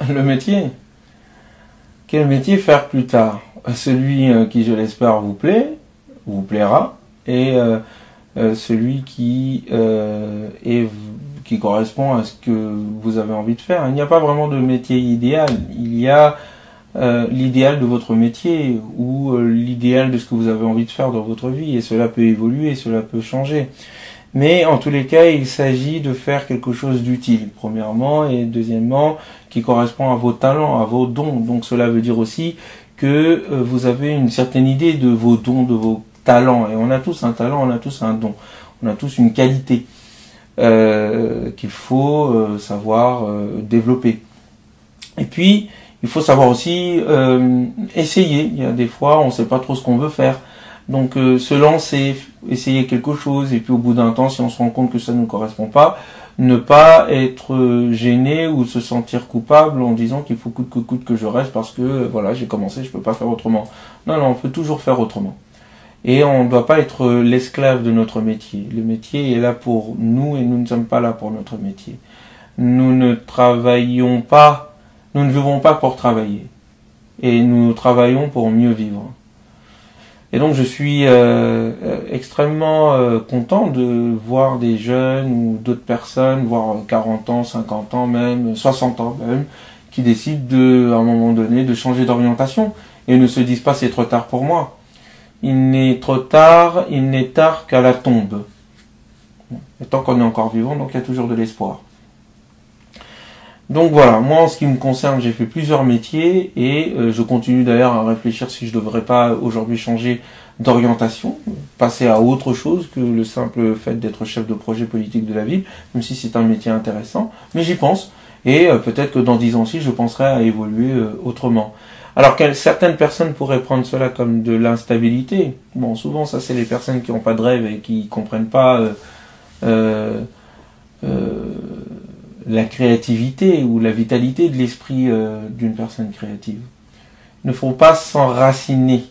le métier. Quel métier faire plus tard? Celui qui, je l'espère, vous plaira, et celui qui correspond à ce que vous avez envie de faire. Il n'y a pas vraiment de métier idéal. Il y a l'idéal de votre métier ou l'idéal de ce que vous avez envie de faire dans votre vie, et cela peut évoluer, cela peut changer. Mais en tous les cas, il s'agit de faire quelque chose d'utile, premièrement, et deuxièmement, qui correspond à vos talents, à vos dons. Donc cela veut dire aussi que vous avez une certaine idée de vos dons, de vos talents. Et on a tous un talent, on a tous un don, on a tous une qualité qu'il faut savoir développer. Et puis, il faut savoir aussi essayer. Il y a des fois, on ne sait pas trop ce qu'on veut faire. Donc se lancer, essayer quelque chose, et puis au bout d'un temps, si on se rend compte que ça ne nous correspond pas, ne pas être gêné ou se sentir coupable en disant qu'il faut coûte que coûte que je reste parce que voilà, j'ai commencé, je peux pas faire autrement. Non, on peut toujours faire autrement. Et on ne doit pas être l'esclave de notre métier. Le métier est là pour nous et nous ne sommes pas là pour notre métier. Nous ne travaillons pas, nous ne vivons pas pour travailler. Et nous travaillons pour mieux vivre. Et donc je suis extrêmement content de voir des jeunes ou d'autres personnes, voire 40 ans, 50 ans même, 60 ans même, qui décident à un moment donné de changer d'orientation et ne se disent pas c'est trop tard pour moi. Il n'est tard qu'à la tombe. Et tant qu'on est encore vivant, donc il y a toujours de l'espoir. Donc voilà, moi en ce qui me concerne, j'ai fait plusieurs métiers et je continue d'ailleurs à réfléchir si je ne devrais pas aujourd'hui changer d'orientation, passer à autre chose que le simple fait d'être chef de projet politique de la ville, même si c'est un métier intéressant, mais j'y pense et peut-être que dans 10 ans aussi je penserai à évoluer autrement. Alors que certaines personnes pourraient prendre cela comme de l'instabilité. Bon, souvent ça c'est les personnes qui n'ont pas de rêve et qui ne comprennent pas la créativité ou la vitalité de l'esprit d'une personne créative. Il ne faut pas s'enraciner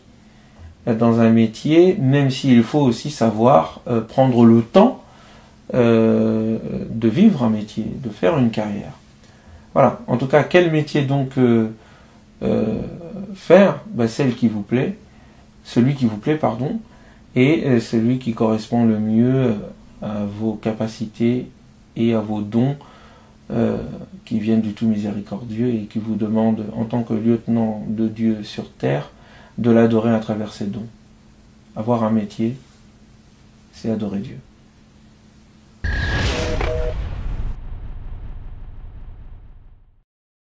dans un métier, même s'il faut aussi savoir prendre le temps de vivre un métier, de faire une carrière. Voilà. En tout cas, quel métier donc faire? Celle qui vous plaît, celui qui vous plaît, pardon, et celui qui correspond le mieux à vos capacités et à vos dons qui viennent du tout miséricordieux et qui vous demandent, en tant que lieutenant de Dieu sur terre, de l'adorer à travers ses dons. Avoir un métier, c'est adorer Dieu.